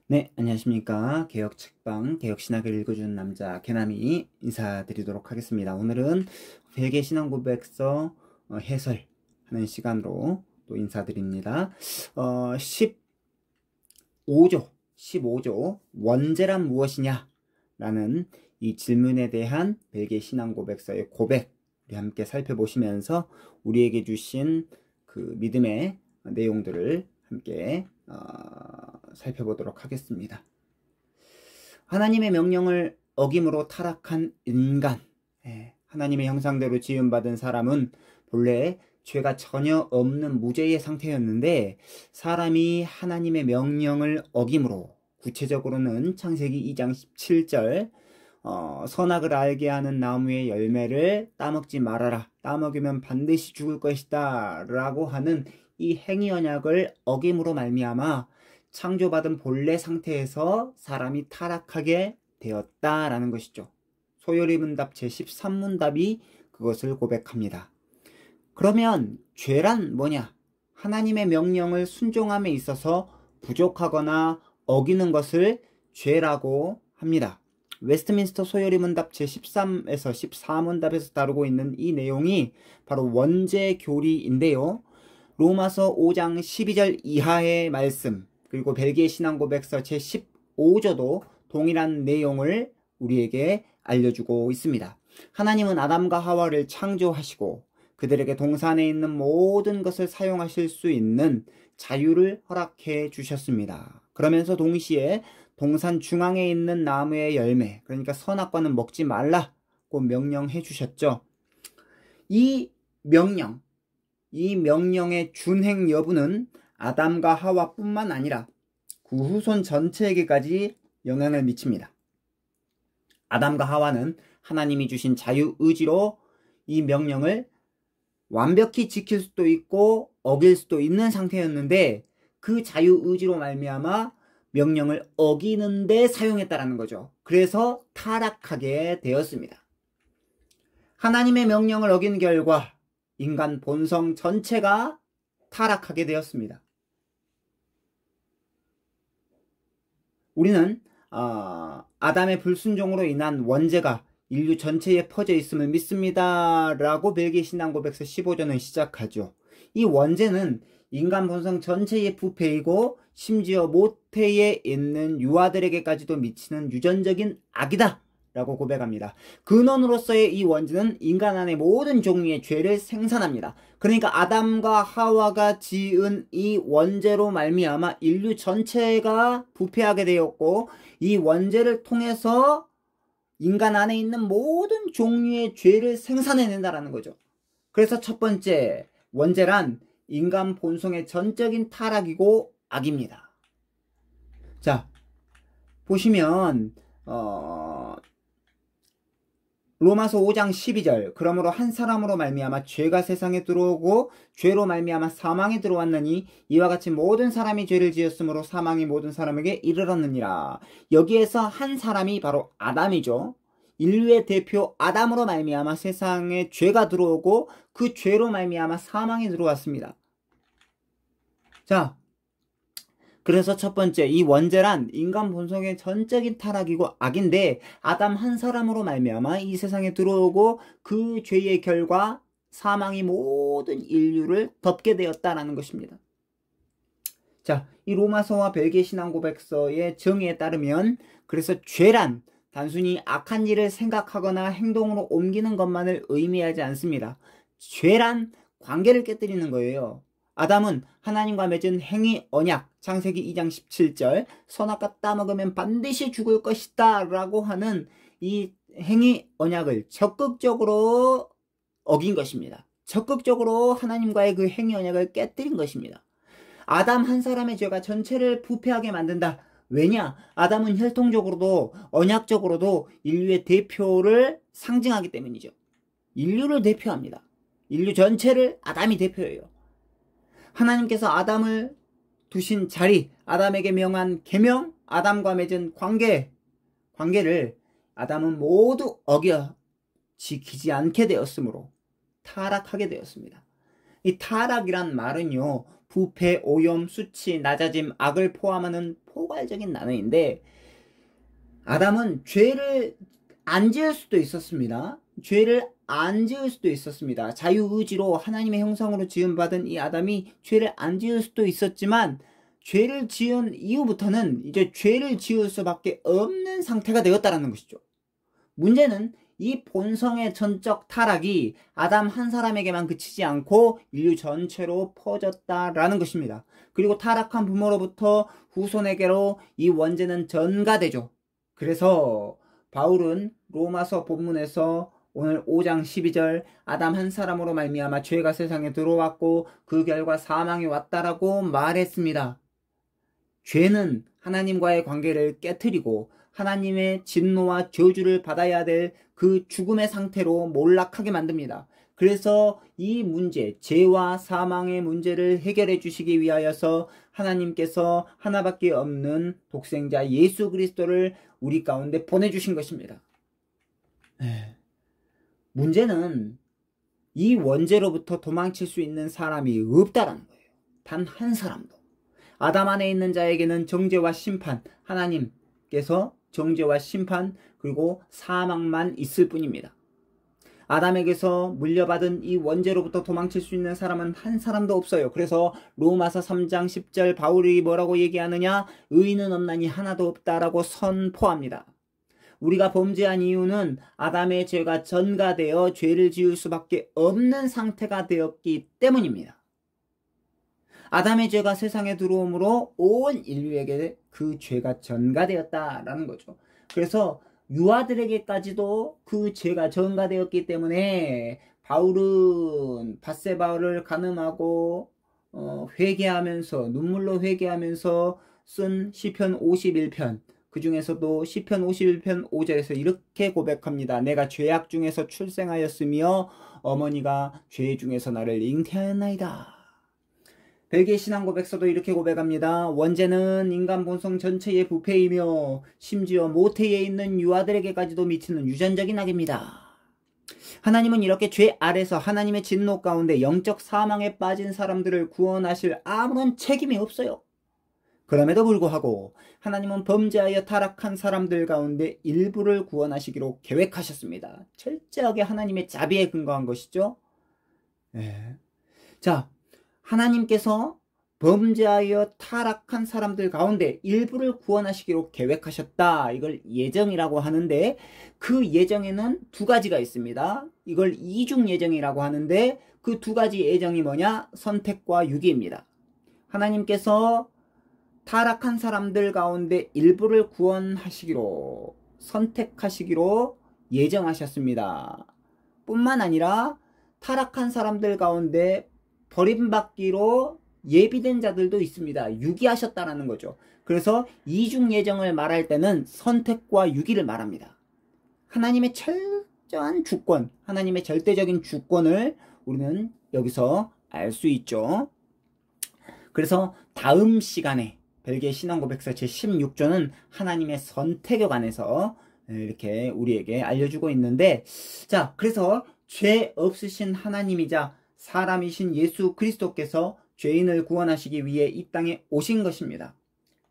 네, 안녕하십니까. 개혁 책방, 개혁 신학을 읽어주는 남자 개남이 인사드리도록 하겠습니다. 오늘은 벨기에 신앙 고백서 해설하는 시간으로 또 인사드립니다. 15조 원죄란 무엇이냐? 라는 이 질문에 대한 벨기에 신앙 고백서의 고백, 우리 함께 살펴보시면서 우리에게 주신 그 믿음의 내용들을 함께 살펴보도록 하겠습니다. 하나님의 명령을 어김으로 타락한 인간, 하나님의 형상대로 지음받은 사람은 본래 죄가 전혀 없는 무죄의 상태였는데 사람이 하나님의 명령을 어김으로, 구체적으로는 창세기 2장 17절 선악을 알게 하는 나무의 열매를 따먹지 말아라, 따먹으면 반드시 죽을 것이다 라고 하는 이 행위 언약을 어김으로 말미암아 창조받은 본래 상태에서 사람이 타락하게 되었다라는 것이죠. 소요리 문답 제13문답이 그것을 고백합니다. 그러면 죄란 뭐냐? 하나님의 명령을 순종함에 있어서 부족하거나 어기는 것을 죄라고 합니다. 웨스트민스터 소요리 문답 제13에서 14문답에서 다루고 있는 이 내용이 바로 원죄 교리인데요. 로마서 5장 12절 이하의 말씀, 그리고 벨기에 신앙 고백서 제15조도 동일한 내용을 우리에게 알려주고 있습니다. 하나님은 아담과 하와를 창조하시고 그들에게 동산에 있는 모든 것을 사용하실 수 있는 자유를 허락해 주셨습니다. 그러면서 동시에 동산 중앙에 있는 나무의 열매, 그러니까 선악과는 먹지 말라고 명령해 주셨죠. 이 명령의 준행 여부는 아담과 하와뿐만 아니라 그 후손 전체에게까지 영향을 미칩니다. 아담과 하와는 하나님이 주신 자유의지로 이 명령을 완벽히 지킬 수도 있고 어길 수도 있는 상태였는데 그 자유의지로 말미암아 명령을 어기는 데 사용했다라는 거죠. 그래서 타락하게 되었습니다. 하나님의 명령을 어긴 결과 인간 본성 전체가 타락하게 되었습니다. 우리는 아담의 불순종으로 인한 원죄가 인류 전체에 퍼져 있음을 믿습니다 라고 벨기에 신앙 고백서 15조는 시작하죠. 이 원죄는 인간 본성 전체의 부패이고 심지어 모태에 있는 유아들에게까지도 미치는 유전적인 악이다 라고 고백합니다. 근원으로서의 이 원죄는 인간 안의 모든 종류의 죄를 생산합니다. 그러니까 아담과 하와가 지은 이 원죄로 말미암아 인류 전체가 부패하게 되었고 이 원죄를 통해서 인간 안에 있는 모든 종류의 죄를 생산해낸다라는 거죠. 그래서 첫 번째, 원죄란 인간 본성의 전적인 타락이고 악입니다. 자, 보시면 로마서 5장 12절, 그러므로 한 사람으로 말미암아 죄가 세상에 들어오고 죄로 말미암아 사망에 들어왔느니 이와 같이 모든 사람이 죄를 지었으므로 사망이 모든 사람에게 이르렀느니라. 여기에서 한 사람이 바로 아담이죠. 인류의 대표 아담으로 말미암아 세상에 죄가 들어오고 그 죄로 말미암아 사망이 들어왔습니다. 자, 그래서 첫 번째, 이 원죄란 인간 본성의 전적인 타락이고 악인데 아담 한 사람으로 말미암아 이 세상에 들어오고 그 죄의 결과 사망이 모든 인류를 덮게 되었다라는 것입니다. 자, 이 로마서와 벨기에 신앙 고백서의 정의에 따르면 그래서 죄란 단순히 악한 일을 생각하거나 행동으로 옮기는 것만을 의미하지 않습니다. 죄란 관계를 깨뜨리는 거예요. 아담은 하나님과 맺은 행위 언약, 창세기 2장 17절, 선악과 따먹으면 반드시 죽을 것이다 라고 하는 이 행위 언약을 적극적으로 어긴 것입니다. 적극적으로 하나님과의 그 행위 언약을 깨뜨린 것입니다. 아담 한 사람의 죄가 전체를 부패하게 만든다. 왜냐? 아담은 혈통적으로도 언약적으로도 인류의 대표를 상징하기 때문이죠. 인류를 대표합니다. 인류 전체를 아담이 대표해요. 하나님께서 아담을 두신 자리, 아담에게 명한 계명, 아담과 맺은 관계를 아담은 모두 어겨 지키지 않게 되었으므로 타락하게 되었습니다. 이 타락이란 말은요, 부패, 오염, 수치, 낮아짐, 악을 포함하는 포괄적인 단어인데, 아담은 죄를 안 지을 수도 있었습니다. 죄를 안 지을 수도 있었습니다. 자유의지로 하나님의 형상으로 지음받은 이 아담이 죄를 안 지을 수도 있었지만, 죄를 지은 이후부터는 이제 죄를 지을 수밖에 없는 상태가 되었다라는 것이죠. 문제는 이 본성의 전적 타락이 아담 한 사람에게만 그치지 않고 인류 전체로 퍼졌다라는 것입니다. 그리고 타락한 부모로부터 후손에게로 이 원죄는 전가되죠. 그래서 바울은 로마서 본문에서 오늘 5장 12절 아담 한 사람으로 말미암아 죄가 세상에 들어왔고 그 결과 사망이 왔다라고 말했습니다. 죄는 하나님과의 관계를 깨트리고 하나님의 진노와 저주를 받아야 될 그 죽음의 상태로 몰락하게 만듭니다. 그래서 이 문제, 죄와 사망의 문제를 해결해 주시기 위하여서 하나님께서 하나밖에 없는 독생자 예수 그리스도를 우리 가운데 보내주신 것입니다. 문제는 이 원죄로부터 도망칠 수 있는 사람이 없다라는 거예요. 단 한 사람도. 아담 안에 있는 자에게는 정죄와 심판, 하나님께서 정죄와 심판 그리고 사망만 있을 뿐입니다. 아담에게서 물려받은 이 원죄로부터 도망칠 수 있는 사람은 한 사람도 없어요. 그래서 로마서 3장 10절 바울이 뭐라고 얘기하느냐? 의인은 없나니 하나도 없다라고 선포합니다. 우리가 범죄한 이유는 아담의 죄가 전가되어 죄를 지을 수밖에 없는 상태가 되었기 때문입니다. 아담의 죄가 세상에 들어오므로 온 인류에게 그 죄가 전가되었다라는 거죠. 그래서 유아들에게까지도 그 죄가 전가되었기 때문에 바울은 밧세바를 간음하고 회개하면서 눈물로 회개하면서 쓴 시편 51편 그 중에서도 시편 51편 5절에서 이렇게 고백합니다. 내가 죄악 중에서 출생하였으며 어머니가 죄 중에서 나를 잉태하였나이다. 벨기에 신앙고백서도 이렇게 고백합니다. 원죄는 인간 본성 전체의 부패이며 심지어 모태에 있는 유아들에게까지도 미치는 유전적인 악입니다. 하나님은 이렇게 죄 아래서 하나님의 진노 가운데 영적 사망에 빠진 사람들을 구원하실 아무런 책임이 없어요. 그럼에도 불구하고 하나님은 범죄하여 타락한 사람들 가운데 일부를 구원하시기로 계획하셨습니다. 철저하게 하나님의 자비에 근거한 것이죠. 자, 하나님께서 범죄하여 타락한 사람들 가운데 일부를 구원하시기로 계획하셨다. 이걸 예정이라고 하는데 그 예정에는 두 가지가 있습니다. 이걸 이중 예정이라고 하는데 그 두 가지 예정이 뭐냐? 선택과 유기입니다. 하나님께서 타락한 사람들 가운데 일부를 구원하시기로 선택하시기로 예정하셨습니다. 뿐만 아니라 타락한 사람들 가운데 버림받기로 예비된 자들도 있습니다. 유기하셨다라는 거죠. 그래서 이중 예정을 말할 때는 선택과 유기를 말합니다. 하나님의 철저한 주권, 하나님의 절대적인 주권을 우리는 여기서 알 수 있죠. 그래서 다음 시간에 벨기에 신앙고백서 제16조는 하나님의 선택에 관해서 이렇게 우리에게 알려주고 있는데, 자, 그래서 죄 없으신 하나님이자 사람이신 예수 그리스도께서 죄인을 구원하시기 위해 이 땅에 오신 것입니다.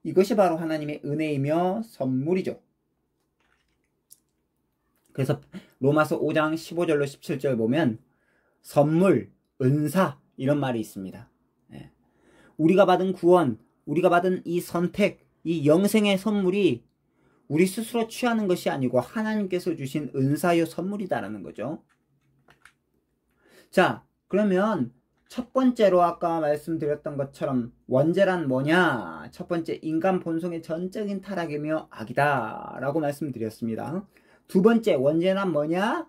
이것이 바로 하나님의 은혜이며 선물이죠. 그래서 로마서 5장 15절로 17절 보면 선물, 은사 이런 말이 있습니다. 우리가 받은 구원, 우리가 받은 이 선택, 이 영생의 선물이 우리 스스로 취하는 것이 아니고 하나님께서 주신 은사요 선물이다라는 거죠. 자, 그러면 첫 번째로 아까 말씀드렸던 것처럼 원죄란 뭐냐? 첫 번째, 인간 본성의 전적인 타락이며 악이다 라고 말씀드렸습니다. 두 번째, 원죄란 뭐냐?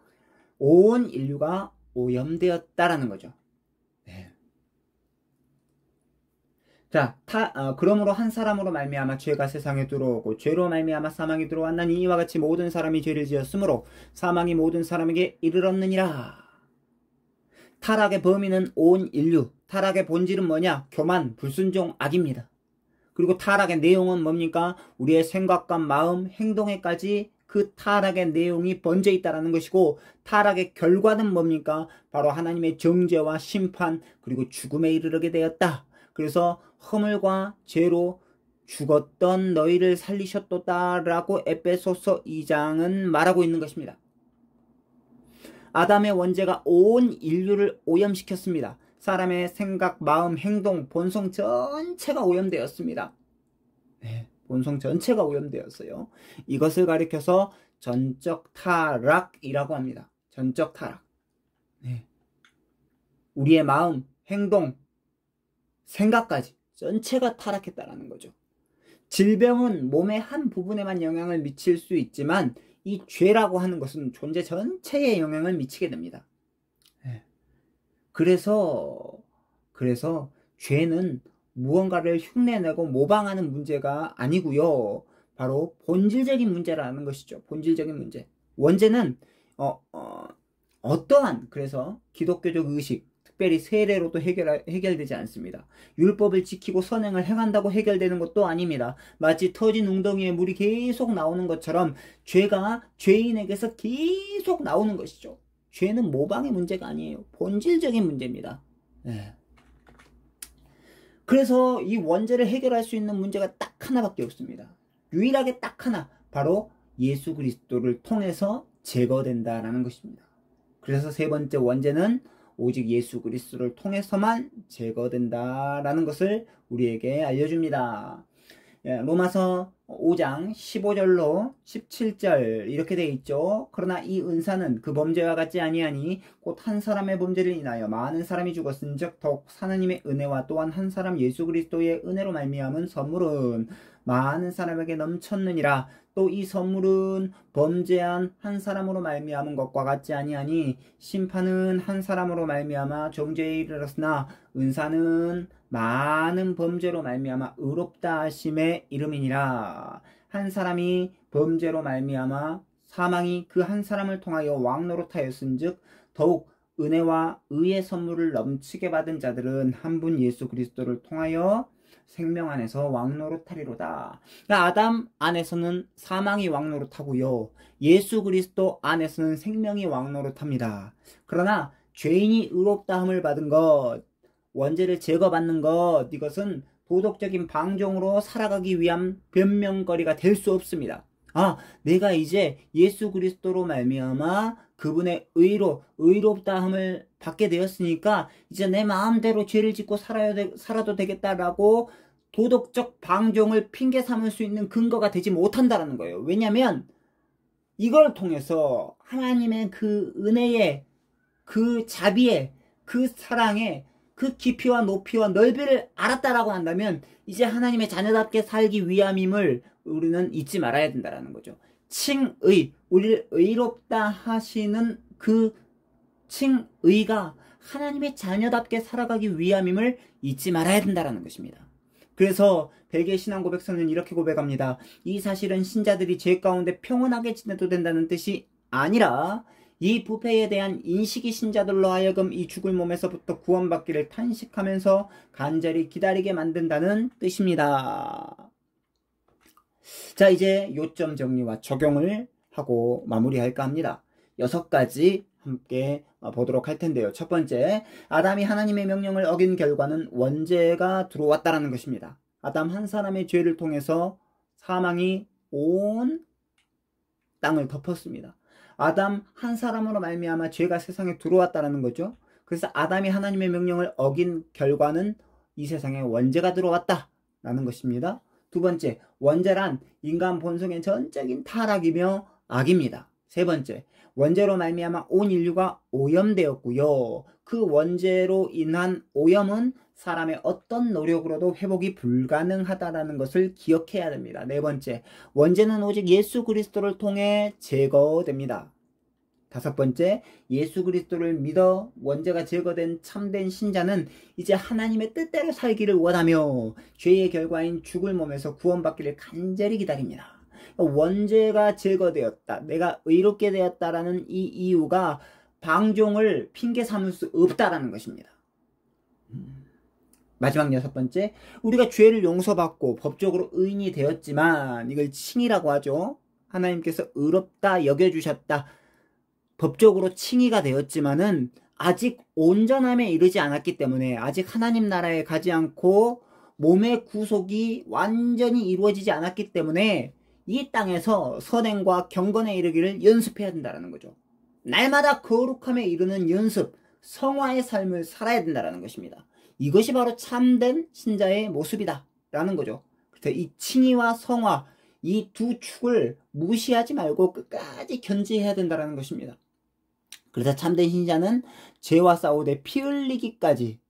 온 인류가 오염되었다라는 거죠. 자, 그러므로 한 사람으로 말미암아 죄가 세상에 들어오고 죄로 말미암아 사망이 들어왔나니 이와 같이 모든 사람이 죄를 지었으므로 사망이 모든 사람에게 이르렀느니라. 타락의 범인은 온 인류. 타락의 본질은 뭐냐? 교만, 불순종, 악입니다. 그리고 타락의 내용은 뭡니까? 우리의 생각과 마음, 행동에까지 그 타락의 내용이 번져 있다는 것이고, 타락의 결과는 뭡니까? 바로 하나님의 정죄와 심판 그리고 죽음에 이르게 되었다. 그래서 허물과 죄로 죽었던 너희를 살리셨도다라고 에베소서 2장은 말하고 있는 것입니다. 아담의 원죄가 온 인류를 오염시켰습니다. 사람의 생각, 마음, 행동, 본성 전체가 오염되었습니다. 네, 본성 전체가 오염되었어요. 이것을 가리켜서 전적 타락이라고 합니다. 전적 타락. 네. 우리의 마음, 행동, 생각까지 전체가 타락했다라는 거죠. 질병은 몸의 한 부분에만 영향을 미칠 수 있지만 이 죄라고 하는 것은 존재 전체에 영향을 미치게 됩니다. 그래서 죄는 무언가를 흉내내고 모방하는 문제가 아니고요. 바로 본질적인 문제라는 것이죠. 본질적인 문제. 원죄는 어떠한 그래서 기독교적 의식, 특별히 세례로도 해결되지 않습니다. 율법을 지키고 선행을 행한다고 해결되는 것도 아닙니다. 마치 터진 웅덩이에 물이 계속 나오는 것처럼 죄가 죄인에게서 계속 나오는 것이죠. 죄는 모방의 문제가 아니에요. 본질적인 문제입니다. 네. 그래서 이 원죄를 해결할 수 있는 문제가 딱 하나밖에 없습니다. 유일하게 딱 하나, 바로 예수 그리스도를 통해서 제거된다라는 것입니다. 그래서 세 번째 원죄는 오직 예수 그리스도를 통해서만 제거된다라는 것을 우리에게 알려줍니다. 로마서 5장 15절로 17절 이렇게 되어 있죠. 그러나 이 은사는 그 범죄와 같지 아니하니 곧 한 사람의 범죄를 인하여 많은 사람이 죽었은즉 더욱 하나님의 은혜와 또한 한 사람 예수 그리스도의 은혜로 말미암은 선물은 많은 사람에게 넘쳤느니라. 또 이 선물은 범죄한 한 사람으로 말미암은 것과 같지 아니하니 심판은 한 사람으로 말미암아 정죄에 이르렀으나 은사는 많은 범죄로 말미암아 의롭다 하심의 이름이니라. 한 사람이 범죄로 말미암아 사망이 그 한 사람을 통하여 왕노릇하였은즉 더욱 은혜와 의의 선물을 넘치게 받은 자들은 한 분 예수 그리스도를 통하여 생명 안에서 왕노릇하리로다. 그러니까 아담 안에서는 사망이 왕노릇하고요. 예수 그리스도 안에서는 생명이 왕노릇합니다. 그러나 죄인이 의롭다함을 받은 것, 원죄를 제거받는 것, 이것은 도덕적인 방종으로 살아가기 위한 변명거리가 될 수 없습니다. 내가 이제 예수 그리스도로 말미암아 그분의 의롭다함을 받게 되었으니까 이제 내 마음대로 죄를 짓고 살아도 되겠다라고 도덕적 방종을 핑계 삼을 수 있는 근거가 되지 못한다는 거예요. 왜냐하면 이걸 통해서 하나님의 그 은혜의, 그 자비의, 그 사랑의 그 깊이와 높이와 넓이를 알았다라고 한다면 이제 하나님의 자녀답게 살기 위함임을 우리는 잊지 말아야 된다는 거죠. 칭의, 우리를 의롭다 하시는 그 칭의가 하나님의 자녀답게 살아가기 위함임을 잊지 말아야 된다는 것입니다. 그래서 벨기에 신앙고백서는 이렇게 고백합니다. 이 사실은 신자들이 죄 가운데 평온하게 지내도 된다는 뜻이 아니라 이 부패에 대한 인식이 신자들로 하여금 이 죽을 몸에서부터 구원받기를 탄식하면서 간절히 기다리게 만든다는 뜻입니다. 자, 이제 요점 정리와 적용을 하고 마무리할까 합니다. 6가지 함께 보도록 할 텐데요. 첫 번째, 아담이 하나님의 명령을 어긴 결과는 원죄가 들어왔다는 것입니다. 아담 한 사람의 죄를 통해서 사망이 온 땅을 덮었습니다. 아담 한 사람으로 말미암아 죄가 세상에 들어왔다는 거죠. 그래서 아담이 하나님의 명령을 어긴 결과는 이 세상에 원죄가 들어왔다라는 것입니다. 두 번째, 원죄란 인간 본성의 전적인 타락이며 악입니다. 세 번째, 원죄로 말미암아 온 인류가 오염되었고요. 그 원죄로 인한 오염은 사람의 어떤 노력으로도 회복이 불가능하다는 것을 기억해야 됩니다. 네 번째, 원죄는 오직 예수 그리스도를 통해 제거됩니다. 다섯 번째, 예수 그리스도를 믿어 원죄가 제거된 참된 신자는 이제 하나님의 뜻대로 살기를 원하며 죄의 결과인 죽을 몸에서 구원받기를 간절히 기다립니다. 원죄가 제거되었다, 내가 의롭게 되었다라는 이 이유가 방종을 핑계 삼을 수 없다라는 것입니다. 마지막 6번째, 우리가 죄를 용서받고 법적으로 의인이 되었지만, 이걸 칭의라고 하죠. 하나님께서 의롭다 여겨주셨다, 법적으로 칭의가 되었지만은 아직 온전함에 이르지 않았기 때문에, 아직 하나님 나라에 가지 않고 몸의 구속이 완전히 이루어지지 않았기 때문에 이 땅에서 선행과 경건에 이르기를 연습해야 된다는 거죠. 날마다 거룩함에 이르는 연습, 성화의 삶을 살아야 된다는 것입니다. 이것이 바로 참된 신자의 모습이다 라는 거죠. 그래서 이 칭의와 성화, 이 두 축을 무시하지 말고 끝까지 견지해야 된다는 것입니다. 그래서 참된 신자는 죄와 싸우되 피 흘리기까지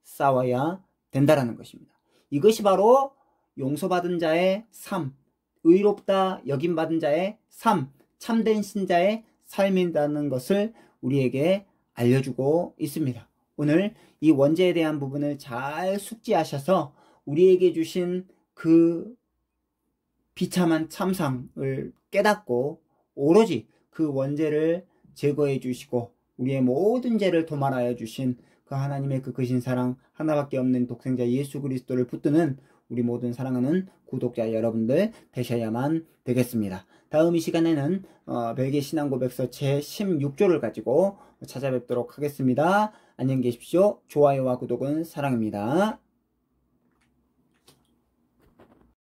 싸워야 된다는 것입니다. 이것이 바로 용서받은 자의 삶, 의롭다 여김받은 자의 삶, 참된 신자의 삶이라는 것을 우리에게 알려주고 있습니다. 오늘 이 원죄에 대한 부분을 잘 숙지하셔서 우리에게 주신 그 비참한 참상을 깨닫고 오로지 그 원죄를 제거해 주시고 우리의 모든 죄를 도말하여 주신 그 하나님의 그 크신 사랑, 하나밖에 없는 독생자 예수 그리스도를 붙드는 우리 모든 사랑하는 구독자 여러분들 되셔야만 되겠습니다. 다음 이 시간에는 벨기에 신앙고백서 제16조를 가지고 찾아뵙도록 하겠습니다. 안녕히 계십시오. 좋아요와 구독은 사랑입니다.